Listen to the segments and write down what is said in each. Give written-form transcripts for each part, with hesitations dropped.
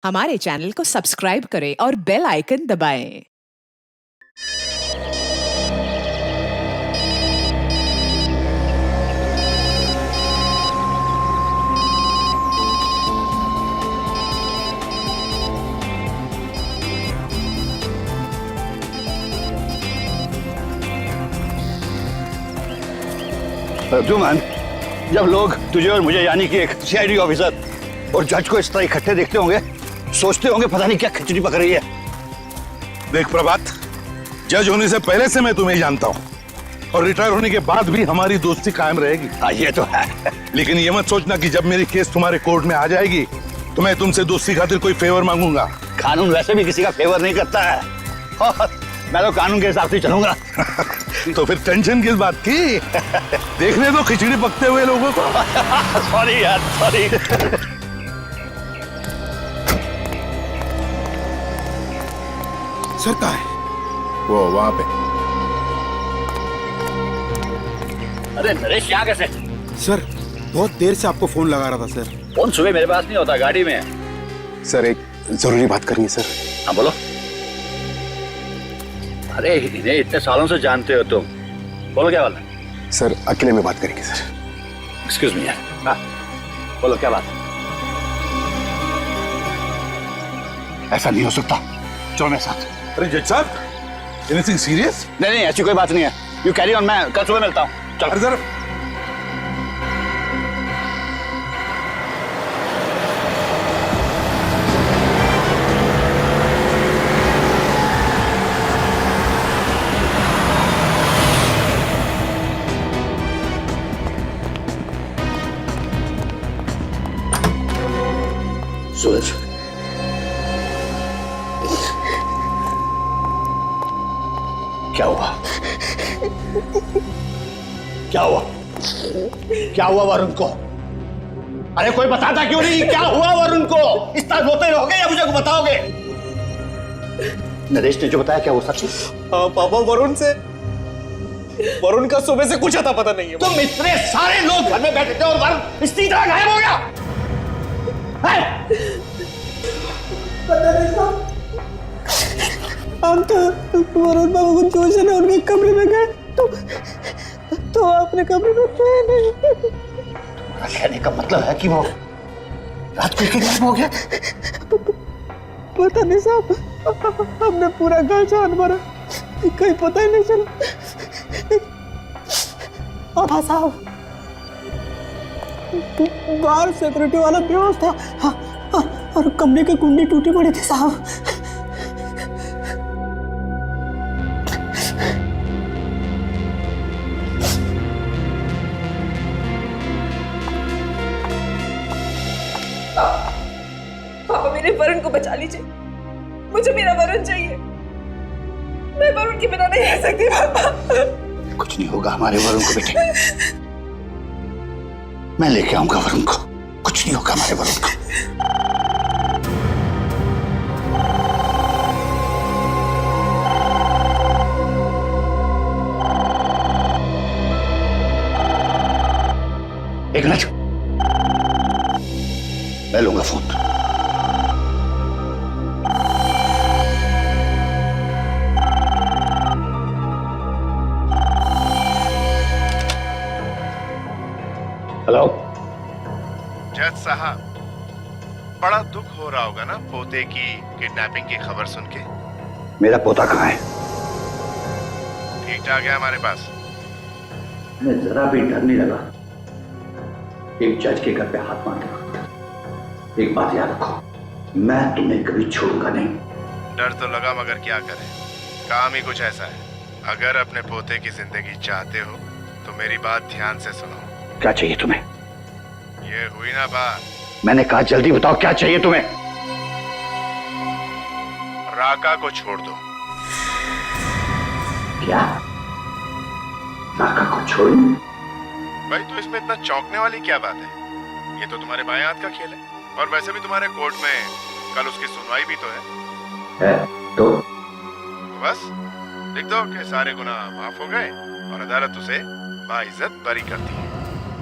हमारे चैनल को सब्सक्राइब करें और बेल आइकन दबाएं। अर्जुमान, जब लोग तुझे और मुझे यानी कि एक सीआईडी ऑफिसर और जज को इस तरह इकट्ठे देखते होंगे, सोचते होंगे पता नहीं क्या खिचड़ी पक रही है। देख प्रभात, जज होने से पहले से मैं तुम्हें जानता हूँ और रिटायर होने के बाद भी हमारी दोस्ती कायम रहेगी। हाँ, ये तो है। लेकिन ये मत सोचना कि जब मेरी केस तुम्हारे कोर्ट में आ जाएगी तो मैं तुमसे दोस्ती खातिर कोई फेवर मांगूंगा। कानून वैसे भी किसी का फेवर नहीं करता है और मैं तो कानून के हिसाब से चलूंगा। तो फिर टेंशन किस बात की? देखने दो खिचड़ी पकते हुए लोगों को। सॉरी यार, सॉरी। सर कहाँ है? वो वहां पे। अरे नरेश, यहाँ कैसे? सर बहुत देर से आपको फोन लगा रहा था सर। फोन सुबह मेरे पास नहीं होता, गाड़ी में है। सर एक जरूरी बात करनी है सर। हाँ बोलो। अरे इन्हें इतने सालों से जानते हो तुम, बोलो क्या वाला? सर अकेले में बात करेंगे सर। एक्सक्यूज मी यार। हाँ बोलो क्या बात? ऐसा नहीं हो सकता, चलो मेरे साथ। अरे जज साहब, एनीथिंग सीरियस? नहीं नहीं, ऐसी कोई बात नहीं है। यू कैरी ऑन, मैं कल सुबह मिलता हूँ। चलो। अरे जरा सूरज, क्या हुआ? क्या हुआ? क्या हुआ वरुण को? अरे कोई बताता क्यों नहीं? क्या हुआ वरुण को? इस तरह रोते रहोगे या मुझे को बताओगे? नरेश ने जो बताया क्या वो सच है? हाँ पापा, वरुण का सुबह से कुछ अता पता नहीं है। तुम इतने सारे लोग घर में बैठे थे और वरुण इस तरह गायब हो गया है? हम तो वरुण बाबू को ट्यूशन है, उनके कमरे में गए तो अपने कमरे में थे नहीं। कहने का मतलब है कि वो रात को ही गायब हो गया? पता नहीं साहब, हमने पूरा घर छान मारा, कहीं पता ही नहीं चला। हाँ साहब, बाहर सिक्योरिटी वाला बेहोश था। हाँ, और कमरे की कुंडी टूटी पड़ी थी साहब। पापा मेरे वरुण को बचा लीजिए, मुझे मेरा वरुण चाहिए। मैं वरुण के बिना नहीं रह सकती पापा। कुछ नहीं होगा हमारे वरुण को बेटे, मैं लेके आऊंगा वरुण को। कुछ नहीं होगा हमारे वरुण को। एक मिनट, मैं लूंगा फोन। हेलो जज साहब, बड़ा दुख हो रहा होगा ना पोते की किडनैपिंग की खबर सुन के। मेरा पोता कहाँ है? ठीक ठाक है हमारे पास। मैं जरा भी डर नहीं लगा एक जज के घर पे हाथ मार के। एक बात याद रखो, मैं तुम्हें कभी छोड़ूंगा नहीं। डर तो लगा मगर क्या करें, काम ही कुछ ऐसा है। अगर अपने पोते की जिंदगी चाहते हो तो मेरी बात ध्यान से सुनो। क्या चाहिए तुम्हें? ये हुई ना बात। मैंने कहा जल्दी बताओ क्या चाहिए तुम्हें? राका को छोड़ दो। क्या? राका को छोड़ूं? भाई तो इसमें इतना चौंकने वाली क्या बात है? ये तो तुम्हारे बाएं हाथ का खेल है और वैसे भी तुम्हारे कोर्ट में कल उसकी सुनवाई भी तो है। तो बस लिख दो कि सारे गुनाह माफ हो गए और अदालत उसे बाइज्जत बरी करती है।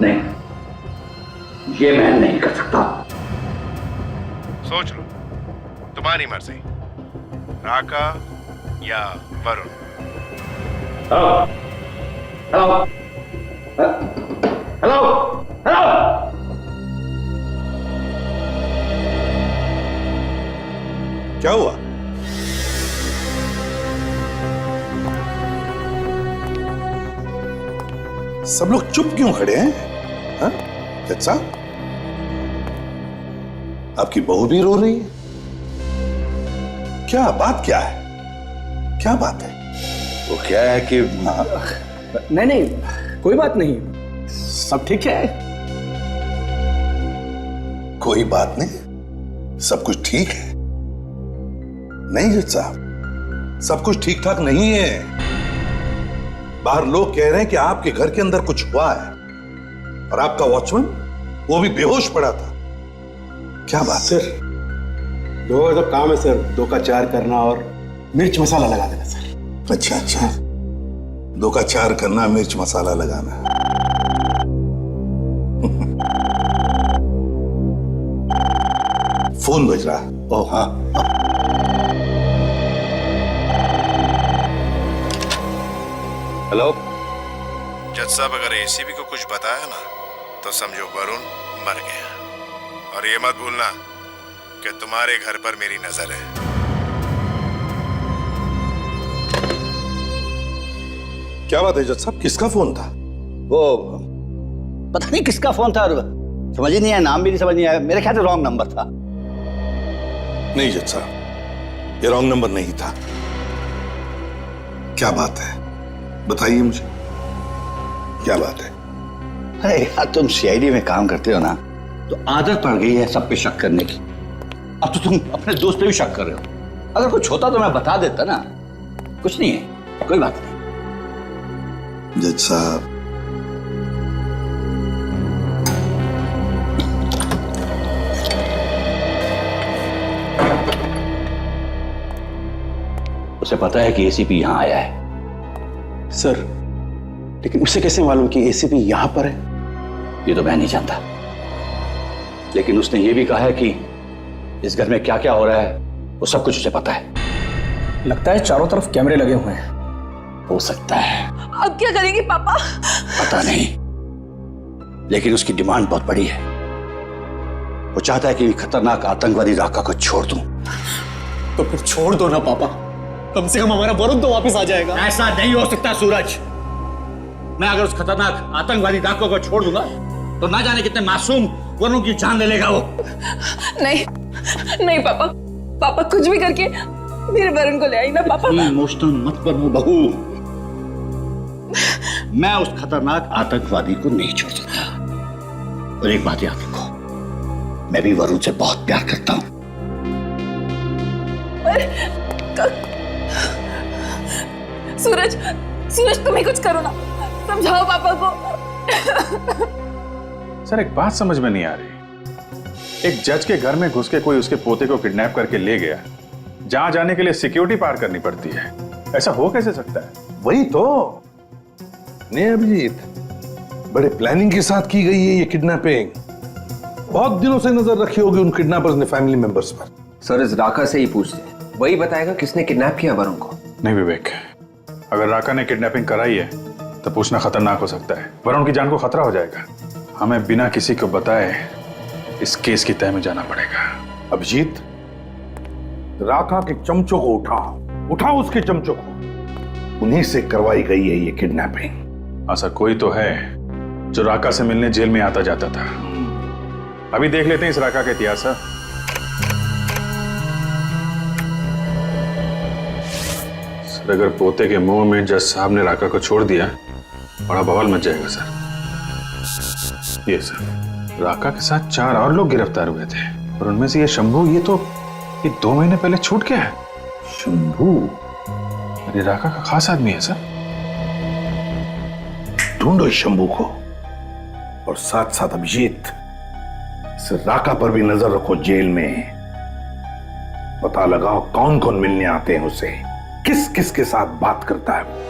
नहीं, ये मैं नहीं कर सकता। सोच लो, तुम्हारी मर्जी, राका या वरुण। Hello hello hello. क्या हुआ? सब लोग चुप क्यों खड़े हैं? हाँ? जज साहब, आपकी बहू भी रो रही है। क्या बात क्या है? क्या बात है? वो क्या है कि नहीं, कोई बात नहीं, सब ठीक है। कोई बात नहीं, सब कुछ ठीक है। नहीं जज साहब, सब कुछ ठीक ठाक नहीं है। बाहर लोग कह रहे हैं कि आपके घर के अंदर कुछ हुआ है और आपका वॉचमैन वो भी बेहोश पड़ा था। क्या बात? सर, दो का तो काम है सर, 2 का 4 करना और मिर्च मसाला लगा देना सर। अच्छा अच्छा, 2 का 4 करना, मिर्च मसाला लगाना। फोन बज रहा। ओह हाँ, हेलो। जज साहब, अगर एसीबी को कुछ बताया ना तो समझो वरुण मर गया। और ये मत भूलना कि तुम्हारे घर पर मेरी नजर है। क्या बात है जज साहब, किसका फोन था? वो पता नहीं किसका फोन था, समझ ही नहीं आया, नाम भी नहीं समझ नहीं आया। मेरे ख्याल से रॉन्ग नंबर था। नहीं जज साहब, ये रॉन्ग नंबर नहीं था। क्या बात है, बताइए मुझे, क्या बात है? अरे यार, तुम सीआईडी में काम करते हो ना, तो आदत पड़ गई है सब पे शक करने की। अब तो तुम अपने दोस्त पे भी शक कर रहे हो। अगर कुछ होता तो मैं बता देता ना। कुछ नहीं है, कोई बात नहीं। जज साहब, उसे पता है कि एसीपी यहां आया है। सर, लेकिन उसे कैसे मालूम कि एसीपी यहां पर है? ये तो मैं नहीं जानता, लेकिन उसने ये भी कहा है कि इस घर में क्या क्या हो रहा है वो सब कुछ उसे पता है। लगता है चारों तरफ कैमरे लगे हुए हैं। हो सकता है, अब क्या करेंगे पापा? पता नहीं, लेकिन उसकी डिमांड बहुत बड़ी है। वो चाहता है कि खतरनाक आतंकवादी राका को छोड़ दूं। तो फिर छोड़ दो ना पापा, कम से कम हमारा वरुण तो वापस आ जाएगा। ऐसा नहीं हो सकता सूरज। मैं अगर उस खतरनाक आतंकवादी राका को छोड़ दूंगा तो ना जाने कितने मासूम वरुण की जान ले लेगा वो। नहीं नहीं पापा, पापा कुछ भी करके मेरे वरुण को ले आई ना पापा। इमोशनल मत बनो बहू। मैं उस खतरनाक आतंकवादी को नहीं छोड़ सकता। और एक बात याद रखो, मैं भी वरुण से बहुत प्यार करता हूं। सूरज, सूरज तुम ही कुछ करो ना, समझाओ पापा को। सर, एक बात समझ में नहीं आ रही। एक जज के घर में घुस के कोई उसके पोते को किडनैप करके ले गया, जहां जाने के लिए सिक्योरिटी पार करनी पड़ती है। ऐसा हो कैसे सकता है? वही तो नहीं अभिजीत, बड़े प्लानिंग के साथ की गई है ये किडनैपिंग। बहुत दिनों से नजर रखी होगी उन किडनैपर्स ने फैमिली मेंबर्स पर। सर, इस राका से ही पूछते, वही बताएगा किसने किडनैप किया वरुण को। नहीं विवेक, अगर राका ने किडनैपिंग कराई है तो पूछना खतरनाक हो सकता है। वरुण की जान को खतरा हो जाएगा। हमें बिना किसी को बताए इस केस की तह में जाना पड़ेगा। अभिजीत, राका के चमचों को उठाओ उसके चमचों को। उन्हीं से करवाई गई है ये किडनैपिंग। ऐसा कोई तो है जो राका से मिलने जेल में आता जाता था। अभी देख लेते हैं इस राका का इतिहास। सर, अगर पोते के मुंह में जज साहब ने राका को छोड़ दिया, बड़ा बवाल मच जाएगा सर। ये सर, राका के साथ 4 और लोग गिरफ्तार हुए थे और उनमें से ये शंभू, ये 2 महीने पहले छूट गया है। शंभू? ये राका का खास आदमी है सर। ढूंढो इस शंभू को, और साथ साथ अभिजीत, इस राका पर भी नजर रखो जेल में। पता लगाओ कौन कौन मिलने आते हैं उसे, किस किस के साथ बात करता है वो।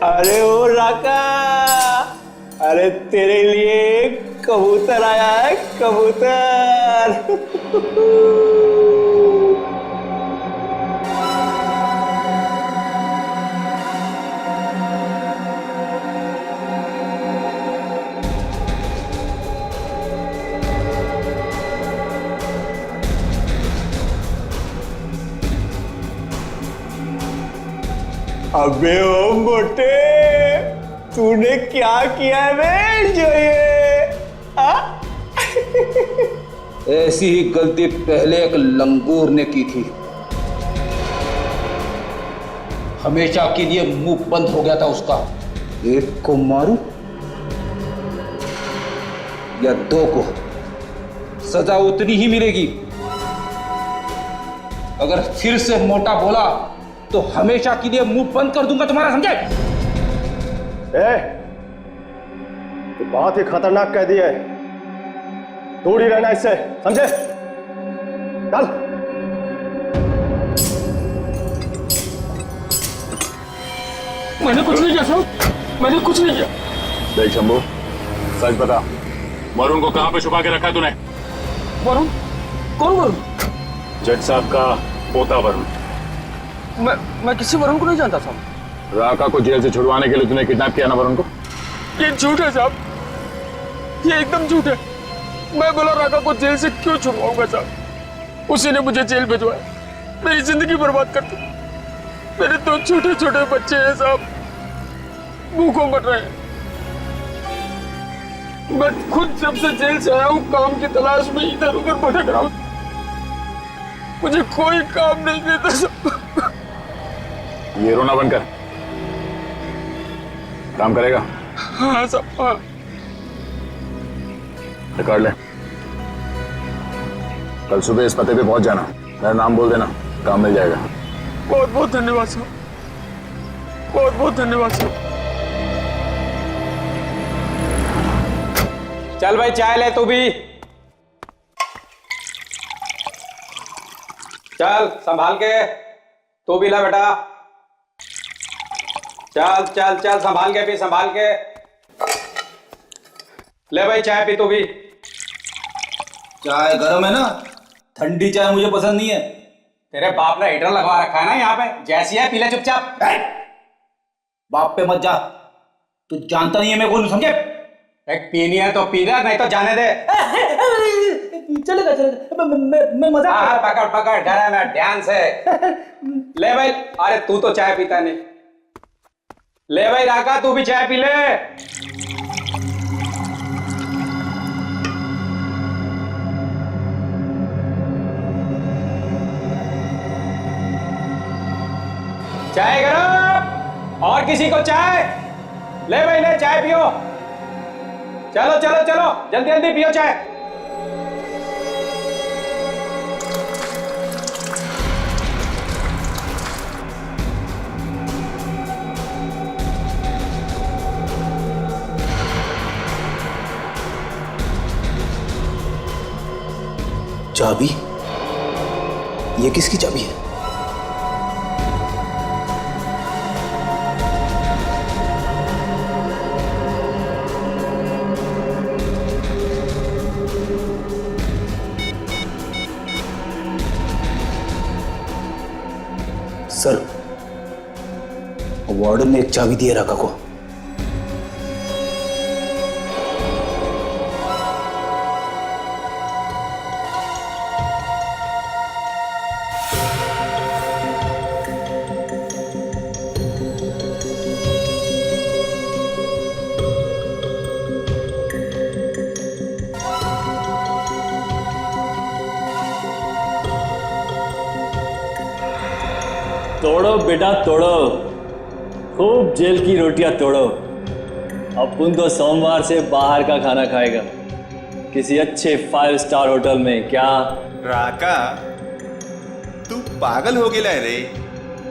अरे ओ राका, अरे तेरे लिए कबूतर आया है, कबूतर। अबे ओ मोटे, तूने क्या किया है बे जो ये? ऐसी ही गलती पहले एक लंगूर ने की थी, हमेशा के लिए मुंह बंद हो गया था उसका। एक को मारूं या दो को, सजा उतनी ही मिलेगी। अगर फिर से मोटा बोला तो हमेशा के लिए मुंह बंद कर दूंगा तुम्हारा, समझे? तो बहुत ही खतरनाक कह दिया है, दूर ही रहना इससे, समझे? चल। मैंने कुछ नहीं किया साहब, मैंने कुछ नहीं किया। देख शंभू, सच बता, वरुण को कहां पे छुपा के रखा तूने? वरुण? कौन वरुण? जज साहब का पोता वरुण। मैं किसी वरुण को नहीं जानता साहब। राका को जेल से छुड़वाने के लिए तूने किडनैप किया ना वरुण को? ये झूठ है साहब, ये एकदम झूठ है। मैं बोला राका को जेल से क्यों छुड़वाऊंगा साहब? उसी ने मुझे जेल भिजवाया, मेरी जिंदगी बर्बाद कर दी। मेरे दो छोटे छोटे बच्चे हैं साहब, भूखों मर रहे हैं। मैं खुद जब से जेल से आया हूँ काम की तलाश में इधर उधर भटक रहा हूँ, मुझे कोई काम नहीं देता साहब। ये रोना बंद कर, काम करेगा? हाँ साहब, हाँ। रिकॉर्ड ले, कल सुबह इस पते पे पहुंच जाना, मेरा नाम बोल देना, काम मिल जाएगा। बहुत बहुत धन्यवाद साहब, बहुत बहुत धन्यवाद साहब। चल भाई चाय ले तू भी, चल संभाल के, तू भी ला बेटा, चल चल चल संभाल के पी, संभाल के ले भाई चाय पी तू भी। चाय गर्म है ना, ठंडी चाय मुझे पसंद नहीं है। तेरे बाप ने हीटर लगवा रखा है ना यहाँ पे, जैसी है पी ले चुपचाप। बाप पे मत जा, तू जानता नहीं है मैं कौन, समझे? एक पीनी है तो पी ले, नहीं तो जाने दे। चलेगा चलेगा, मैं मजाक। हाँ पकड़ पकड़, डरा मैं ध्यान से ले भाई। अरे तू तो चाय पीता नहीं, ले भाई राका तू भी चाय पी ले। चाय गरम, और किसी को चाय? ले भाई ले, चाय पियो। चलो चलो चलो, जल्दी जल्दी पियो चाय। चाबी? ये किसकी चाबी है? सर, वार्डन ने एक चाबी दी है राका को। तोड़ो बेटा तोड़ो, खूब जेल की रोटियां तोड़ो। अपुन तो सोमवार से बाहर का खाना खाएगा, किसी अच्छे 5 स्टार होटल में। क्या राका, तू पागल हो गया रे?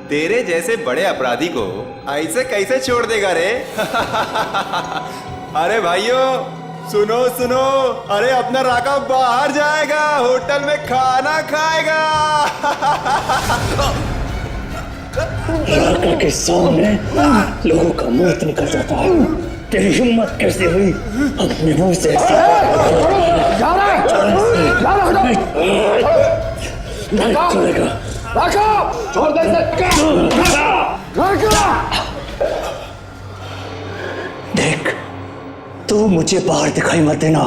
तेरे जैसे बड़े अपराधी को ऐसे कैसे छोड़ देगा रे? अरे भाइयों सुनो सुनो, अरे अपना राका बाहर जाएगा, होटल में खाना खाएगा। राका के सामने लोगों का मौत निकल जाता है। तेरी हिम्मत कैसे हुई अपने मुंह से नहीं छोड़ेगा। छोड़ दे देख, तू मुझे बाहर दिखाई मत देना,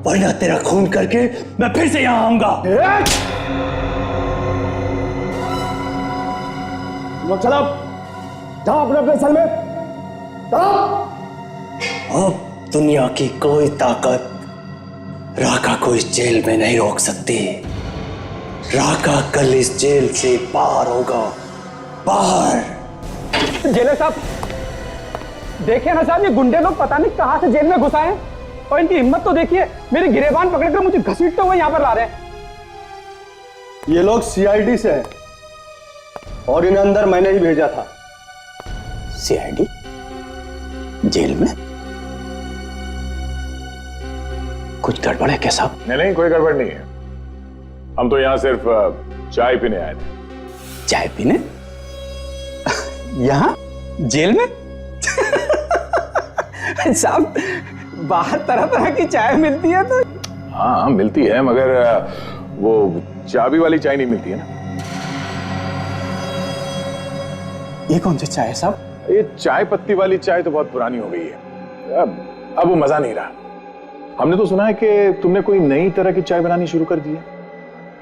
वरना तेरा खून करके मैं फिर से यहाँ आऊंगा। चलो जाओ अपने अपने सेल में। अब दुनिया की कोई ताकत राका को इस जेल में नहीं रोक सकती। राका कल इस जेल से बाहर होगा, बाहर। जेलर साहब देखिए ना साहब, ये गुंडे लोग पता नहीं कहां से जेल में घुस आए हैं, और इनकी हिम्मत तो देखिए, मेरे गिरेबान पकड़कर मुझे घसीटते हुए यहाँ पर ला रहे हैं। ये लोग सीआईडी से हैं और इन्हें अंदर मैंने ही भेजा था। सीआईडी जेल में? कुछ गड़बड़ है क्या साहब? नहीं, कोई गड़बड़ नहीं है। हम तो यहाँ सिर्फ चाय पीने आए थे। चाय पीने? यहाँ जेल में? साहब बाहर तरह तरह की चाय मिलती है तो। हाँ मिलती है, मगर वो चाबी वाली चाय नहीं मिलती है ना। ये कौन सी चाय है साहब? ये चाय पत्ती वाली चाय तो बहुत पुरानी हो गई है, अब वो मजा नहीं रहा। हमने तो सुना है कि तुमने कोई नई तरह की चाय बनानी शुरू कर दी है,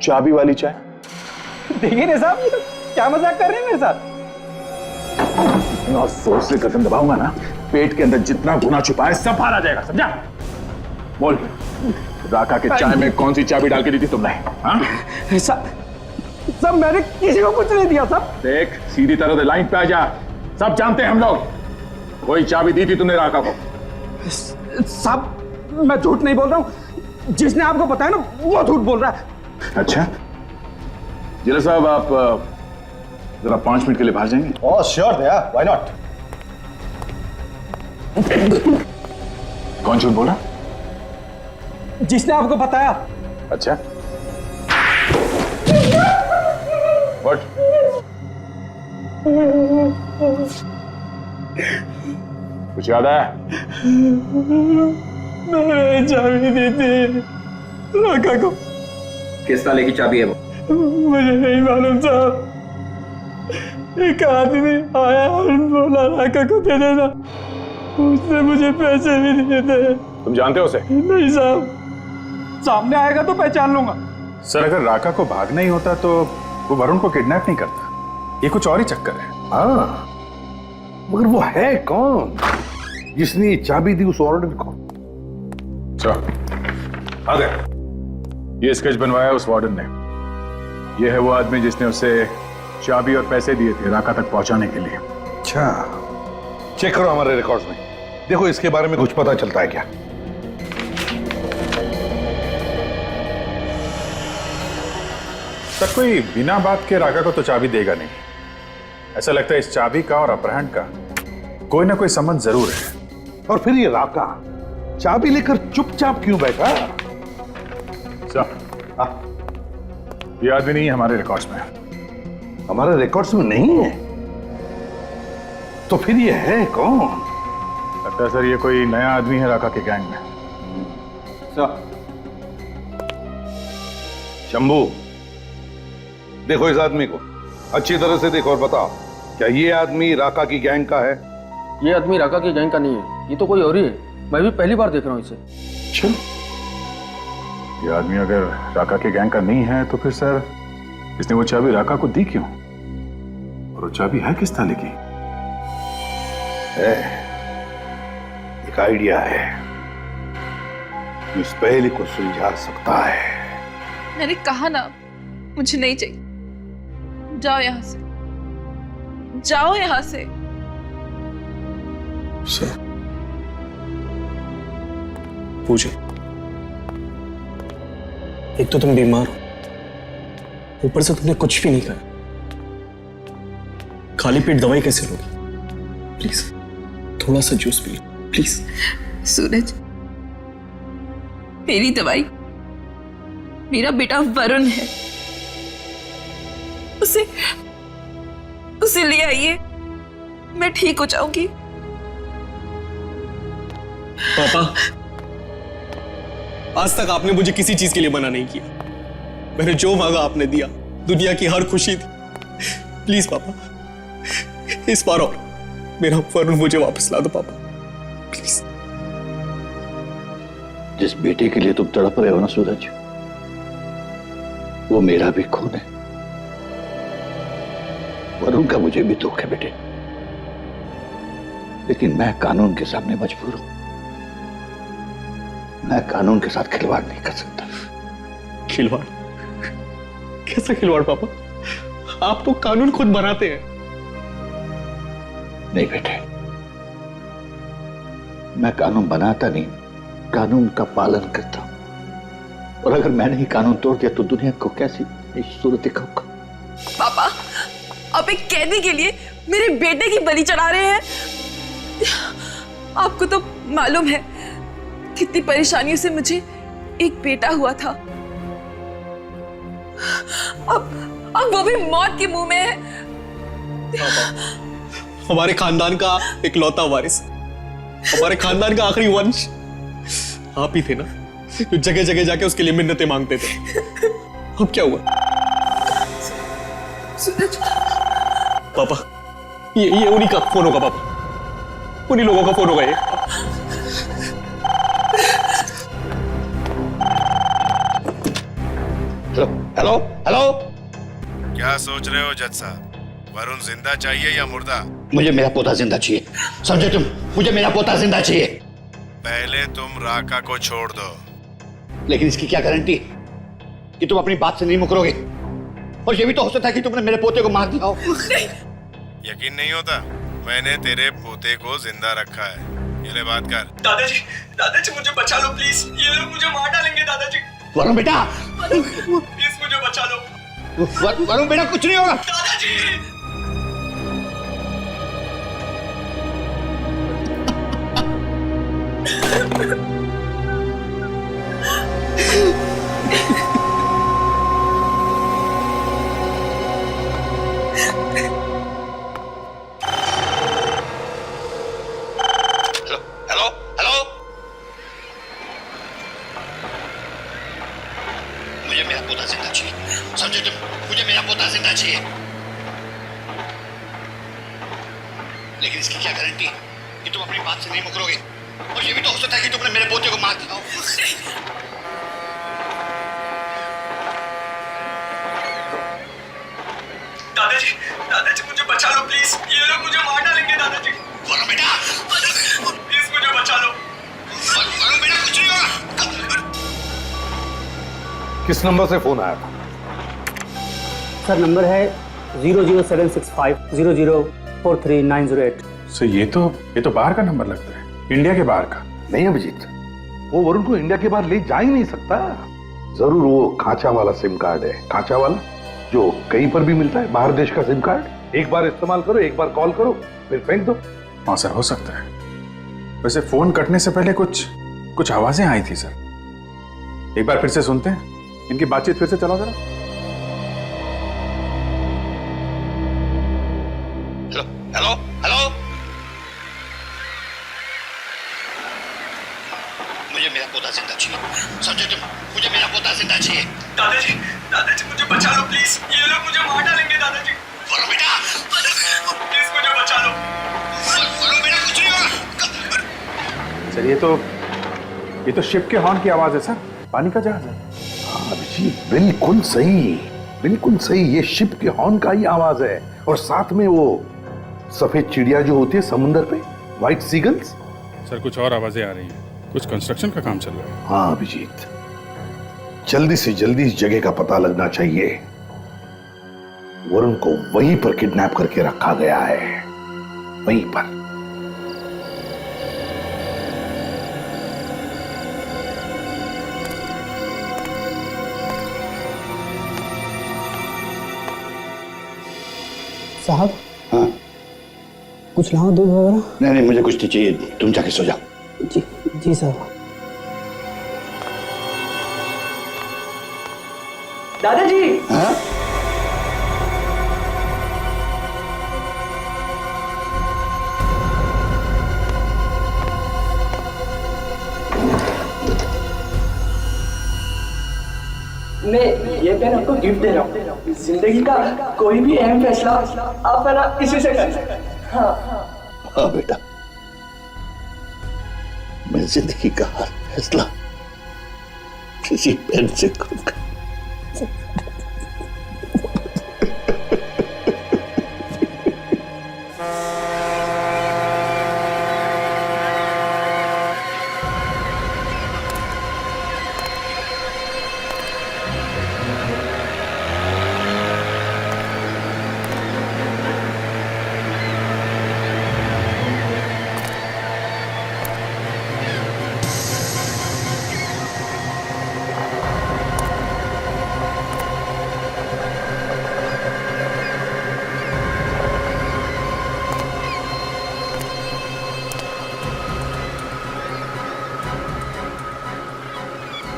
चाबी वाली चाय। देखिए ना साहब, ये तो क्या मजाक कर रहे हैं मेरे साथ? जोर से कदम दबाऊंगा ना, पेट के अंदर जितना गुना छुपा है सब बाहर आ जाएगा, समझा? बोल, राका के चाय में कौन सी चाबी डाल के दी थी तुमने? हाँ? सब मैंने किसी को कुछ नहीं दिया सब। देख, सीधी तरह से लाइन पे आ जा, सब जानते हैं हम लोग। कोई चाबी दी थी तुमने राका को? साहब मैं झूठ नहीं बोल रहा हूँ, जिसने आपको बताया ना वो झूठ बोल रहा है। अच्छा, जिला साहब आप जरा 5 मिनट के लिए बाहर जाएंगे? ओह श्योर भैया, व्हाई नॉट। कौन झूठ बोला? जिसने आपको बताया। अच्छा, व्हाट? कुछ याद आया? मैंने चाबी दी थी राका को। किस ताले की चाबी है वो? मुझे नहीं मालूम साहब, एक आदमी आया और बोला राका को दे देना, उसने मुझे पैसे भी दिए थे। तुम जानते हो उसे? नहीं साहब। सामने आएगा तो पहचान लूंगा। सर, अगर राका को भागना ही होता तो वो वरुण को किडनैप नहीं करता। ये कुछ और ही चक्कर है। हाँ, मगर वो है कौन जिसने चाबी दी उस वार्डन को? आ गए। ये स्केच बनवाया उस वार्डन ने। ये है वो आदमी जिसने उसे चाबी और पैसे दिए थे राका तक पहुंचाने के लिए। अच्छा, चेक करो हमारे रिकॉर्ड्स में, देखो इसके बारे में कुछ पता चलता है क्या? सर, कोई बिना बात के राका को तो चाबी देगा नहीं। ऐसा लगता है इस चाबी का और अपहरण का कोई ना कोई संबंध जरूर है। और फिर ये राका चाबी लेकर चुपचाप क्यों बैठा? सर, ये आदमी नहीं है हमारे रिकॉर्ड्स में। हमारे रिकॉर्ड्स में नहीं है? तो फिर ये है कौन? लगता है सर ये कोई नया आदमी है राका के गैंग में। शंभू, देखो इस आदमी को अच्छी तरह से देखो और बताओ, क्या ये आदमी राका की गैंग का है? ये आदमी राका की गैंग का नहीं है, ये तो कोई और ही है। मैं भी पहली बार देख रहा हूँ इसे। अच्छा, ये आदमी अगर राका के गैंग का नहीं है तो फिर सर इसने वो चाबी राका को दी क्यों? और वो चाबी है किस ताले की? है, एक आइडिया है, इस पहेली को सुलझा सकता है। मैंने कहा ना, मुझे नहीं चाहिए। जाओ यहां से, जाओ यहां से। सर पूछो, एक तो तुम बीमार हो, ऊपर से तुमने कुछ भी नहीं खाया, खाली पेट दवाई कैसे लोगी? प्लीज थोड़ा सा जूस पी लो प्लीज। सूरज, मेरी दवाई मेरा बेटा वरुण है, उसे ले आइए, मैं ठीक हो जाऊंगी। पापा, आज तक आपने मुझे किसी चीज के लिए मना नहीं किया। मैंने जो मांगा आपने दिया, दुनिया की हर खुशी थी। प्लीज पापा, इस बार और मेरा वरुण मुझे वापस ला दो पापा, प्लीज। जिस बेटे के लिए तुम तड़प रहे हो ना सूरज, वो मेरा भी खून है। वरुण का मुझे भी दुख है बेटे, लेकिन मैं कानून के सामने मजबूर हूं। मैं कानून के साथ खिलवाड़ नहीं कर सकता। खिलवाड़? कैसा खिलवाड़ पापा? आप तो कानून खुद बनाते हैं। नहीं बेटे, मैं कानून बनाता नहीं, कानून का पालन करता हूं। और अगर मैंने ही कानून तोड़ दिया तो दुनिया को कैसी सूरत दिखाऊंगा? पापा, आप एक कैदी के लिए मेरे बेटे की बलि चढ़ा रहे हैं। आपको तो मालूम है कितनी परेशानियों से मुझे एक बेटा हुआ था। अब वो भी मौत के मुंह में है। हमारे खानदान का इकलौता वारिस, हमारे खानदान का आखिरी वंश आप ही थे ना, जो जगह जगह जाके उसके लिए मिन्नतें मांगते थे। अब क्या हुआ? सूरज, पापा, ये उन्हीं का फोन होगा पापा, उन्हीं लोगों का फोन होगा ये। हेलो हेलो, क्या सोच रहे हो जज साहब? वरुण जिंदा चाहिए या मुर्दा? मुझे मेरा पोता जिंदा चाहिए, समझे तुम? मुझे मेरा पोता जिंदा चाहिए। पहले तुम राका को छोड़ दो। लेकिन इसकी क्या गारंटी कि तुम अपनी बात से नहीं मुकरोगे? और ये भी तो हो सकता है कि तुमने मेरे पोते को मार दिया हो। यकीन नहीं होता? मैंने तेरे पोते को जिंदा रखा है। ये ले बात कर। दादाजी मुझे बचा लो प्लीज, ये लोग मुझे मार डालेंगे दादाजी। वरुण बेटा, प्लीज मुझे बचा लो। वरुण बेटा, कुछ नहीं होगा। दादाजी, हेलो हेलो, मुझे मेरा पोता जिंदा चाहिए, समझे तुम? मुझे मेरा पोता जिंदा चाहिए। लेकिन इसकी क्या गारंटी कि तुम अपनी बात से नहीं मुकरोगे? और ये भी तो हो सकता है कि तुमने मेरे पोते को मार दिया हो। दादाजी मुझे बचा लो प्लीज, ये लोग मुझे मार डालेंगे दादाजी। वरुण बेटा, प्लीज मुझे बचा लो। वरुण बेटा, कुछ नहीं होगा। किस नंबर से फोन आया था? सर नंबर है 00765 0043 सर ये तो बाहर का नंबर लगता है, इंडिया के बाहर का। नहीं अभिजीत, वो वरुण को इंडिया के बाहर ले जा ही नहीं सकता। जरूर वो खांचा वाला सिम कार्ड है, खांचा वाला जो कहीं पर भी मिलता है, बाहर देश का सिम कार्ड। एक बार इस्तेमाल करो, एक बार कॉल करो, फिर फेंक दो। हाँ सर, हो सकता है। वैसे फोन कटने से पहले कुछ आवाजें आई थी सर, एक बार फिर से सुनते हैं। इनकी बातचीत फिर से चलाओ जरा। हेलो हेलो, मुझे मेरा पोता जिंदा चाहिए, समझे तुम? मुझे मेरा पोता जिंदा चाहिए। दादाजी मुझे बचा लो प्लीज, ये लोग मुझे मार डालेंगे दादाजी। वरुण बेटा, प्लीज मुझे बचा लो। वरुण बेटा, कुछ नहीं होगा। सर ये तो शिप के हॉर्न की आवाज है सर, पानी का जहाज है। हाँ अभिजीत, बिल्कुल सही, बिल्कुल सही। ये शिप के हॉर्न का ही आवाज है। और साथ में वो सफेद चिड़िया जो होती है समुंदर पे, व्हाइट सीगल्स। सर कुछ और आवाजें आ रही हैं, कुछ कंस्ट्रक्शन का काम चल रहा है। हाँ अभिजीत, जल्दी से जल्दी इस जगह का पता लगना चाहिए। वरुण को वहीं पर किडनैप करके रखा गया है, वहीं पर। साहब, हाँ? कुछ लाओ, दूध वगैरह? नहीं नहीं, मुझे कुछ नहीं चाहिए, तुम जाके सो जाओ। जी जी साहब। दादाजी, हाँ? मैं ये पेन आपको गिफ्ट दे रहा हूँ। जिंदगी का कोई भी अहम फैसला आप है ना इसी से कर सकते हैं। हाँ बेटा, मैं जिंदगी का हर फैसला किसी पेन से करूंगा।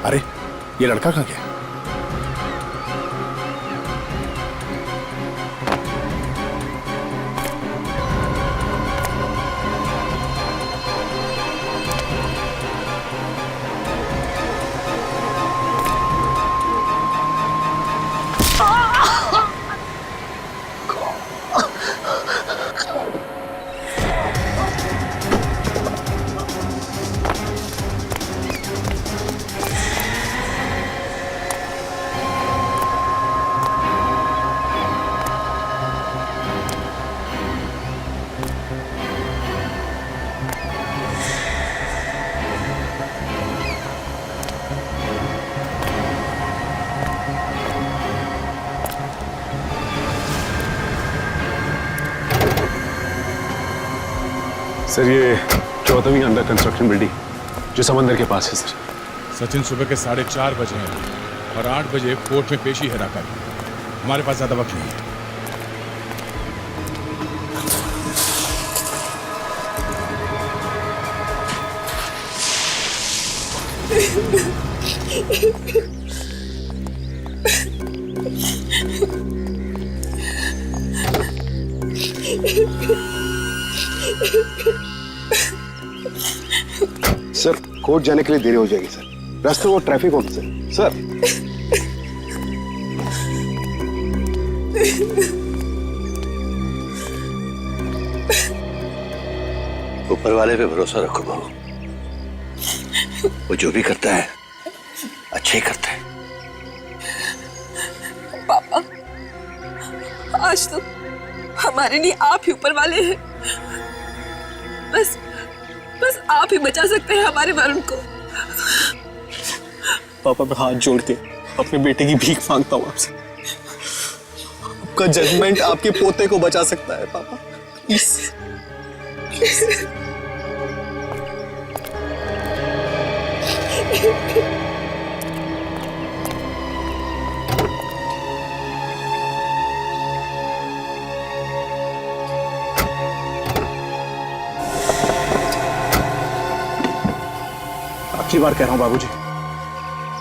अरे ये लड़का कहाँ गया? सर ये 14वीं अंडर कंस्ट्रक्शन बिल्डिंग जो समंदर के पास है सर। सचिन सुबह के 4:30 बजे हैं और 8 बजे कोर्ट में पेशी है राका की। हमारे पास ज्यादा वक्त नहीं है। सर कोर्ट जाने के लिए देरी हो जाएगी सर। रास्ते वो ट्रैफिक होगी सर। ऊपर वाले पे भरोसा रखो बहू, वो जो भी करता है अच्छे ही करता है। पापा, आज तो हमारे लिए आप ही ऊपर वाले हैं। बस आप ही बचा सकते हैं हमारे वरुण को। पापा मैं हाथ जोड़ के अपने बेटे की भीख मांगता हूँ आपसे। आपका जजमेंट आपके पोते को बचा सकता है पापा, प्लीज। आखिरी बार कह रहा हूं बाबूजी,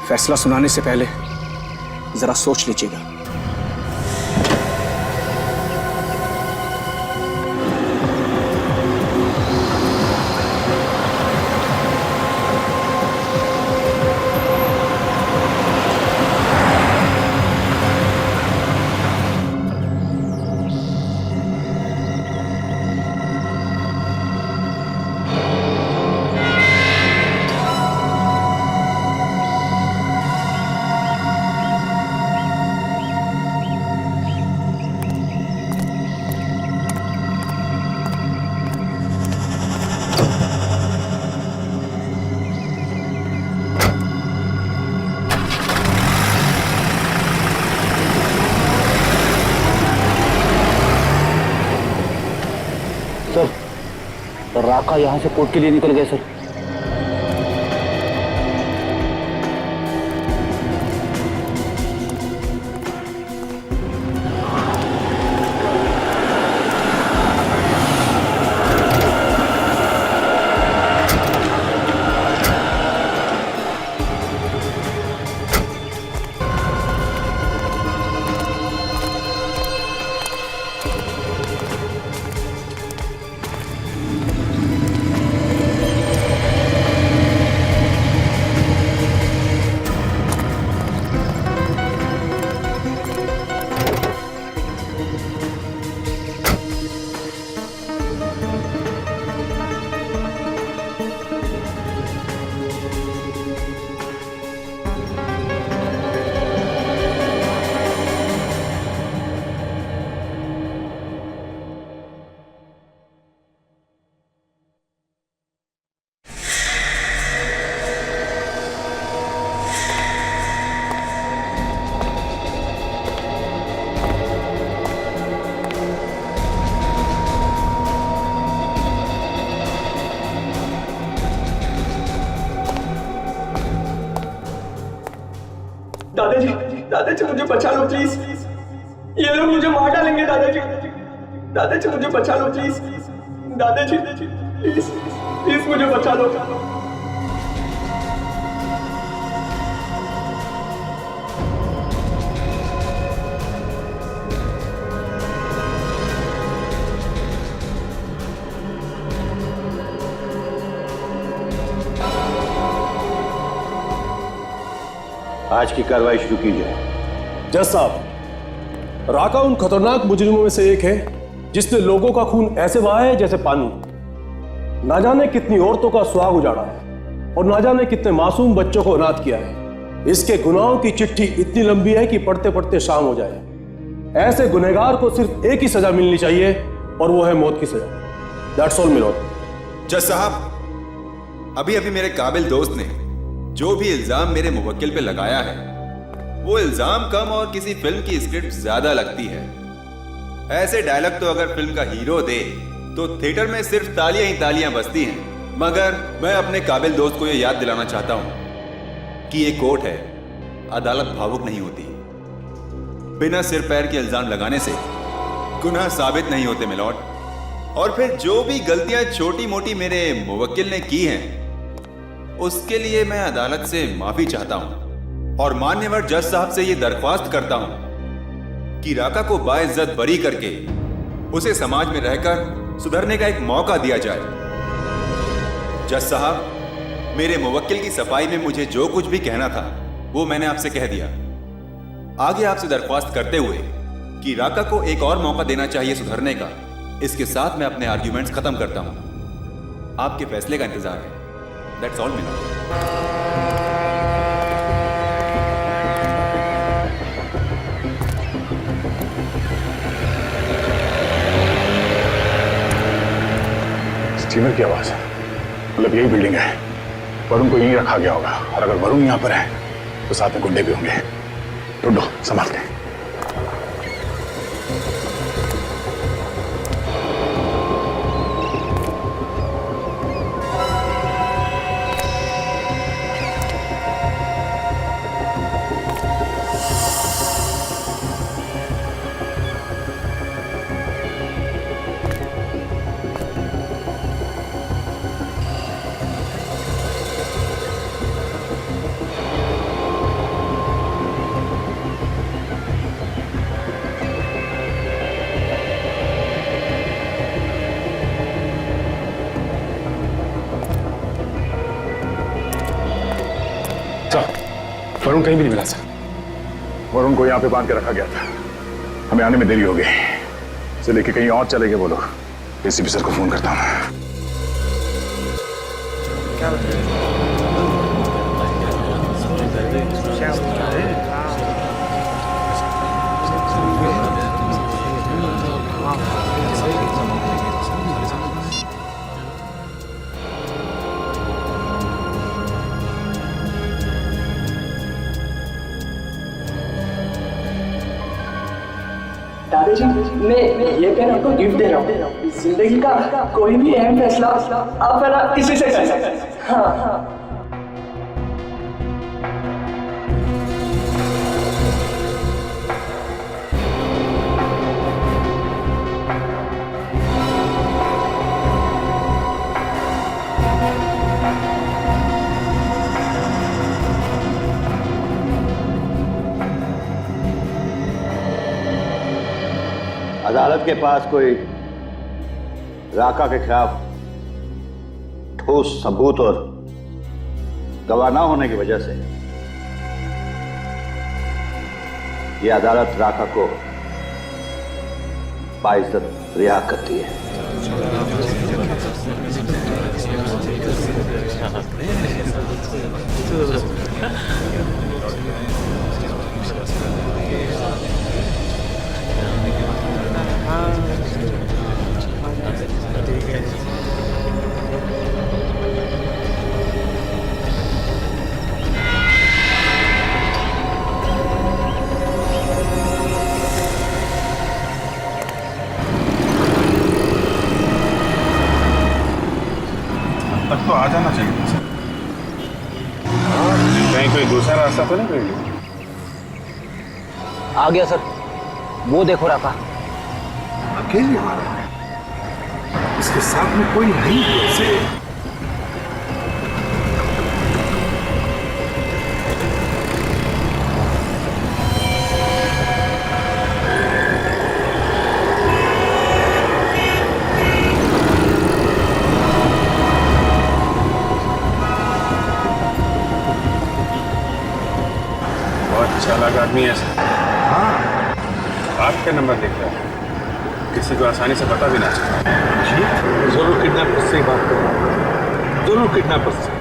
फैसला सुनाने से पहले जरा सोच लीजिएगा। सर राका यहाँ से कोर्ट के लिए निकल गए सर। दादाजी मुझे बचा लो प्लीज, ये लोग मुझे मार डालेंगे दादाजी, दादाजी मुझे बचा लो प्लीज, दादाजी प्लीज प्लीज मुझे बचा लो। आज की कार्रवाई शुरू की जाए। जज साहब, राका उन खतरनाक मुजरिमों में से एक है जिसने लोगों का खून ऐसे बहाया है जैसे पानी। ना जाने कितनी औरतों का सुहाग उजाड़ा है और ना जाने कितने मासूम बच्चों को अनाथ किया है। इसके गुनाहों की चिट्ठी इतनी लंबी है कि पढ़ते पढ़ते शाम हो जाए। ऐसे गुनहगार को सिर्फ एक ही सजा मिलनी चाहिए और वो है मौत की सजा। That's all milord. जज साहब, अभी अभी मेरे काबिल दोस्त ने जो भी इल्जाम मेरे मुवक्किल पे लगाया है, वो इल्जाम कम और किसी फिल्म की स्क्रिप्ट ज्यादा लगती है। ऐसे डायलॉग तो अगर फिल्म का हीरो दे तो थिएटर में सिर्फ तालियां ही तालियां बजती हैं। मगर मैं अपने काबिल दोस्त को ये याद दिलाना चाहता हूं कि ये कोर्ट है, अदालत भावुक नहीं होती। बिना सिर पैर के इल्जाम लगाने से गुनाह साबित नहीं होते मिलॉर्ड। और फिर जो भी गलतियां छोटी मोटी मेरे मुवक्किल ने की हैं, उसके लिए मैं अदालत से माफी चाहता हूं और मान्यवर जज साहब से यह दरख्वास्त करता हूं कि राका को बाइज्जत बरी करके उसे समाज में रहकर सुधरने का एक मौका दिया जाए। जज साहब, मेरे मुवक्किल की सफाई में मुझे जो कुछ भी कहना था वो मैंने आपसे कह दिया। आगे आपसे दरख्वास्त करते हुए कि राका को एक और मौका देना चाहिए सुधरने का, इसके साथ मैं अपने आर्ग्यूमेंट्स खत्म करता हूं। आपके फैसले का इंतजार है। That's all milord. स्टीमर की आवाज है, मतलब यही बिल्डिंग है। वरुण को यहीं रखा गया होगा और अगर वरुण यहां पर है तो साथ में गुंडे भी होंगे। ढूंढो, संभालते हैं। वरुण कहीं भी नहीं मिला सर। वरुण को यहाँ पे बांध के रखा गया था। हमें आने में देरी हो गई, इसे लेके कहीं और चले गए वो लोग। एसीपी सर को फोन करता हूँ। दादाजी, मैं ये पेन आपको गिफ्ट दे रहा हूँ। जिंदगी का कोई भी अहम फैसला आप है ना इसी से कर सकते हैं। हाँ। अदालत के पास कोई राका के खिलाफ ठोस सबूत और गवाह ना होने की वजह से यह अदालत राका को बाइज्जत रिहा करती है। तक तो आ जाना चाहिए था सर। कहीं कोई दूसरा रास्ता तो नहीं मिल गया? आ गया सर, वो देखो राका। अकेले आ रहा है, इसके साथ में कोई नहीं है इसे। बहुत चालाक आदमी है सर। हाँ, आपका नंबर लिख रहा है, किसी को आसानी से पता भी ना चले। जरूर किडनैपर से ही बात करो, जरूर किडनैपर से।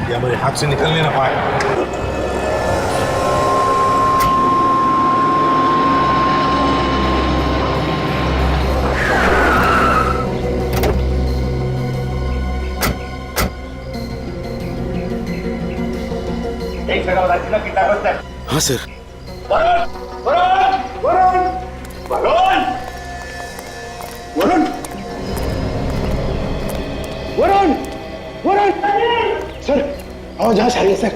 या मेरे हाथ से निकलने ना पाए। एक जगह बता कितना कितना बचता है। हाँ सर। वरुण वरुण वरुण वरुण वरुण वरुण वरुण सर, आवाज आ रही है सर।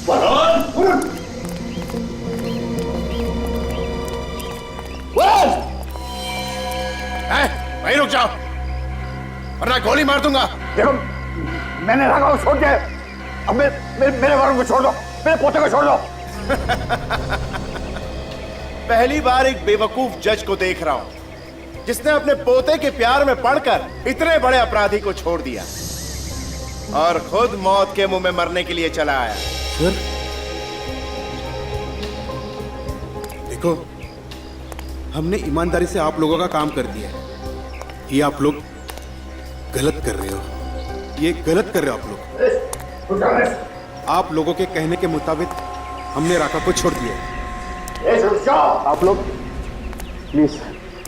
वरुण वरुण वरुण, वहीं रुक जाओ वरना गोली मार दूंगा। देखो मैंने राघव को छोड़ दिया, अब मेरे वरुण को छोड़ दो, मेरे पोते को छोड़ दो। पहली बार एक बेवकूफ जज को देख रहा हूं जिसने अपने पोते के प्यार में पड़कर इतने बड़े अपराधी को छोड़ दिया और खुद मौत के मुंह में मरने के लिए चला आया। सर देखो, हमने ईमानदारी से आप लोगों का काम कर दिया है। ये आप लोग गलत कर रहे हो, ये गलत कर रहे हो आप लोग। आप लोगों के कहने के मुताबिक हमने राका को छोड़ दिया। आप लोग प्लीज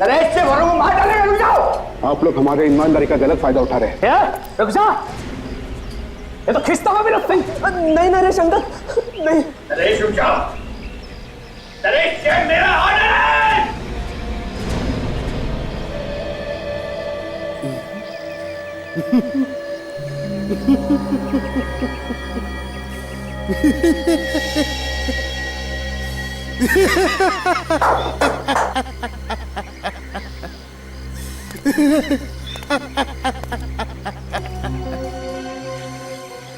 नरेश से वरुण को मार डालेंगे, रुक जाओ। आप लोग हमारे ईमानदारी का गलत फायदा उठा रहे हैं। रुक जा, ये तो खिस्ता में भी रखते हैं। नहीं नरेश अंकल, नहीं। नरेश रुक जाओ, नरेश ये मेरा ऑर्डर है।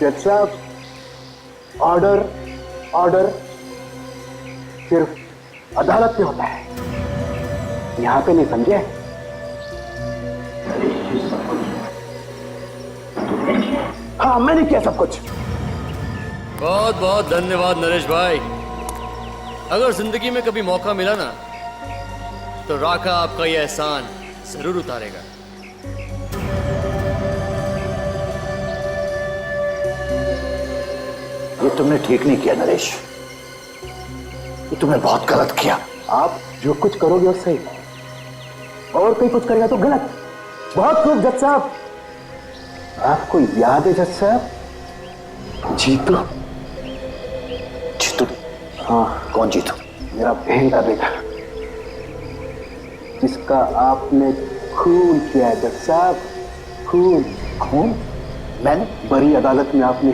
जज साहब, ऑर्डर ऑर्डर सिर्फ अदालत में होता है, यहां पे नहीं, समझे? हाँ, मैंने किया सब कुछ। बहुत बहुत धन्यवाद नरेश भाई। अगर जिंदगी में कभी मौका मिला ना तो राका आपका यह एहसान जरूर उतारेगा। ये तुमने ठीक नहीं किया नरेश, ये तुमने बहुत गलत किया। आप जो कुछ करोगे वो सही, और कोई कुछ करेगा तो गलत। बहुत खूब जज साहब। आपको याद है जज साहब, जीतू? जीतू? हाँ, कौन जीतू? मेरा बहन का बेटा, जिसका आपने खून किया है जज साहब, खून। खून? मैंने? बड़ी अदालत में आपने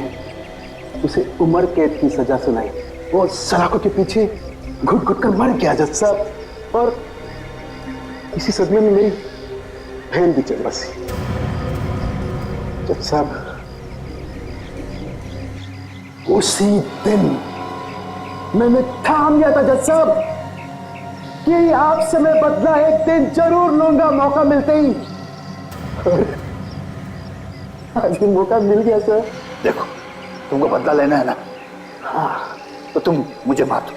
उसे उम्र कैद की सजा सुनाई, वो सलाखों के पीछे घुट घुट कर मर गया जज साहब, और इसी सदमे में मेरी बहन भी चल बसी। जज साहब, उसी दिन मैंने ठान लिया था जज साहब कि आपसे मैं बदला एक दिन जरूर लूंगा, मौका मिलते ही। आज भी मौका मिल गया सर। देखो, तुमको बदला लेना है ना, हाँ, तो तुम मुझे मार दो,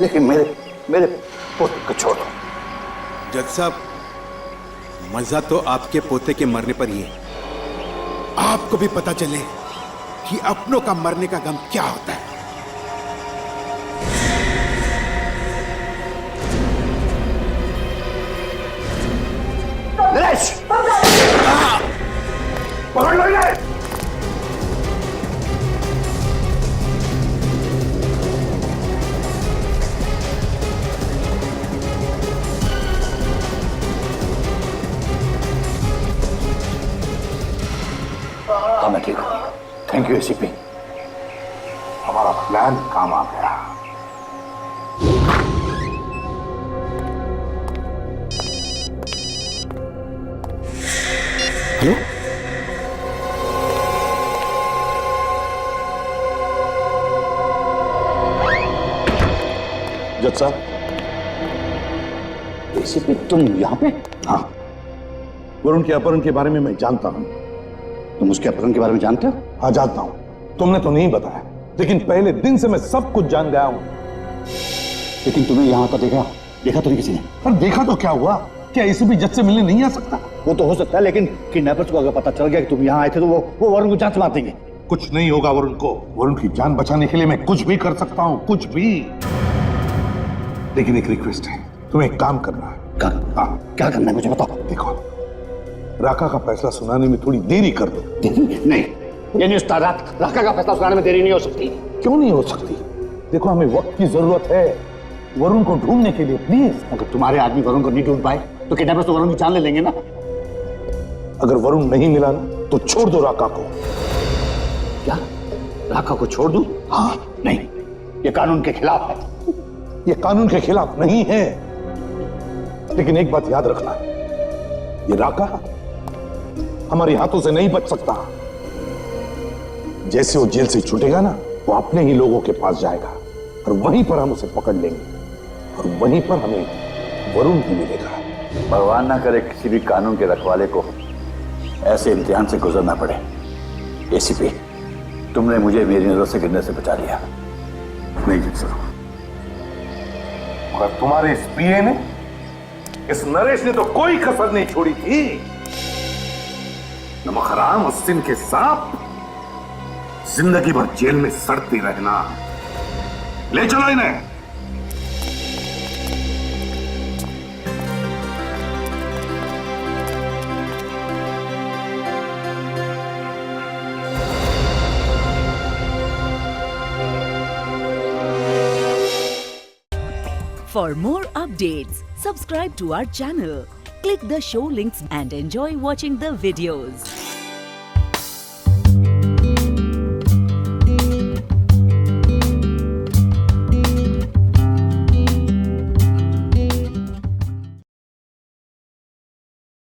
लेकिन मेरे पोते को छोड़ दो। जज साहब, मजा तो आपके पोते के मरने पर ही है। आपको भी पता चले कि अपनों का मरने का गम क्या होता है। नरेश! पकड़ लो इन्हें। हाँ मैं ठीक हूँ, थैंक यू एसीपी। हमारा प्लान काम आ गया। हेलो, जज साहब। एसीपी तुम यहाँ पे? हाँ, वरुण के अपहरण के बारे में मैं जानता हूँ। तुम उसके अपहरण के बारे में जानते हो? हाँ जानता हूँ, तुमने तो नहीं बताया, लेकिन पहले दिन से मैं सब कुछ जान गया हूँ। लेकिन तुम्हें यहाँ का देखा तो नहीं किसी ने? पर देखा तो क्या हुआ? क्या एसीपी जज से मिलने नहीं आ सकता? वो तो हो सकता है, लेकिन किडनैपर्स को अगर पता चल गया कि तुम यहाँ आए थे तो वो वरुण को जान से मार देंगे। कुछ नहीं होगा वरुण को। वरुण की जान बचाने के लिए मैं कुछ भी कर सकता हूँ, कुछ भी। लेकिन एक रिक्वेस्ट है, तुम्हें एक काम करना है। क्या करना है मुझे बताओ। देखो, राका का फैसला सुनाने में थोड़ी देरी कर दो। नहीं, ये नहीं उस्ताद, राका का फैसला सुनाने में देरी नहीं हो सकती। क्यों नहीं हो सकती? देखो, हमें वक्त की जरूरत है वरुण को ढूंढने के लिए, प्लीज। अगर तुम्हारे आदमी वरुण को नहीं ढूंढ पाए तो किडनैपर्स तो वरुण की जान ले लेंगे ना। अगर वरुण नहीं मिला ना तो छोड़ दो राका को। क्या? राका को छोड़ दूं? हाँ, नहीं, ये कानून के खिलाफ है। ये कानून के खिलाफ नहीं है, लेकिन एक बात याद रखना, ये राका हमारे हाथों से नहीं बच सकता। जैसे वो जेल से छूटेगा ना, वो अपने ही लोगों के पास जाएगा और वहीं पर हम उसे पकड़ लेंगे और वहीं पर हमें वरुण भी मिलेगा। भगवान ना करे किसी भी कानून के रखवाले को ऐसे इम्तिहान से गुजरना पड़े। एसीपी, तुमने मुझे मेरी नजर से गिरने से बचा लिया। नहीं जीत सकूं। और तुम्हारे इस पीए ने, इस नरेश ने तो कोई कसर नहीं छोड़ी थी। नमक हराम और सिंह के सांप जिंदगी भर जेल में सड़ती रहना। ले चलो इन्हें। For more updates, subscribe to our channel, click the show links and enjoy watching the videos.